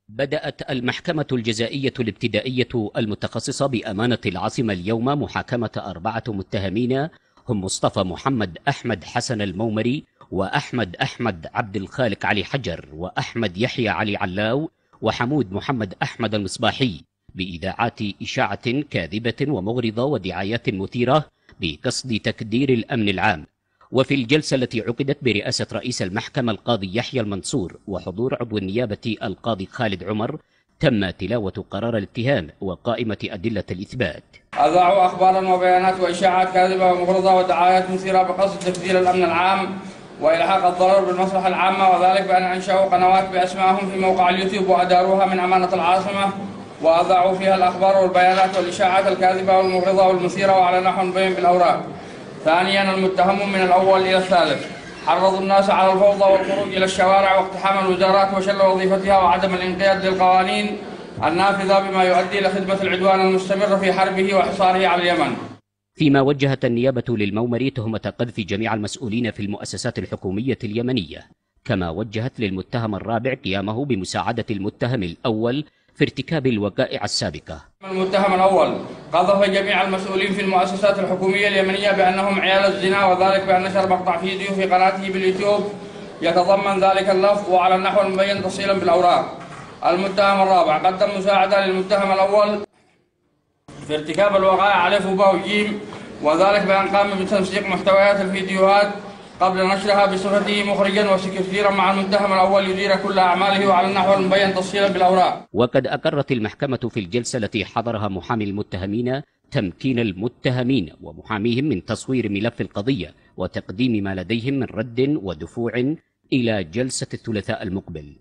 بدأت المحكمة الجزائية الابتدائية المتخصصة بأمانة العاصمة اليوم محاكمة 4 متهمين هم مصطفى محمد أحمد حسن المومري، وأحمد عبد الخالق علي حجر، وأحمد يحيى علي علاو، وحمود محمد أحمد المصباحي، بإذاعات إشاعة كاذبة ومغرضة ودعايات مثيرة بقصد تكدير الأمن العام. وفي الجلسة التي عقدت برئاسة رئيس المحكمة القاضي يحيى المنصور وحضور عضو النيابة القاضي خالد عمر، تم تلاوة قرار الاتهام وقائمة أدلة الإثبات. أذاعوا أخبارا وبيانات وإشاعات كاذبة ومغرضة ودعايات مثيرة بقصد تكدير الأمن العام وإلحاق الضرر بالمصلحة العامة، وذلك بأن أنشأوا قنوات بأسمائهم في موقع اليوتيوب وأداروها من أمانة العاصمة، وأذاعوا فيها الأخبار والبيانات والإشاعات الكاذبة والمغرضة والمثيرة وعلى نحو مبين بالأوراق. ثانيا، المتهم من الأول إلى الثالث حرضوا الناس على الفوضى والخروج إلى الشوارع واقتحام الوزارات وشل وظيفتها وعدم الانقياد للقوانين النافذة، بما يؤدي إلى خدمة العدوان المستمر في حربه وحصاره على اليمن. فيما وجهت النيابة للمومري تهمة قذف جميع المسؤولين في المؤسسات الحكومية اليمنية، كما وجهت للمتهم الرابع قيامه بمساعدة المتهم الأول في ارتكاب الوقائع السابقة. المتهم الأول قذف جميع المسؤولين في المؤسسات الحكومية اليمنية بأنهم عيال الزنا، وذلك بأن نشر مقطع فيديو في قناته باليوتيوب يتضمن ذلك اللفظ وعلى النحو المبين تفصيلا بالأوراق. المتهم الرابع قدم مساعدة للمتهم الأول في ارتكاب الوقائع ألف وباء وجيم، وذلك بأن قام بتنسيق محتويات الفيديوهات قبل نشرها بصفته مخرجا وسكرتيرا مع المتهم الأول يدير كل أعماله وعلى النحو المبين تفصيلا بالأوراق. وقد أقرت المحكمة في الجلسة التي حضرها محامي المتهمين تمكين المتهمين ومحاميهم من تصوير ملف القضية وتقديم ما لديهم من رد ودفوع إلى جلسة الثلاثاء المقبل.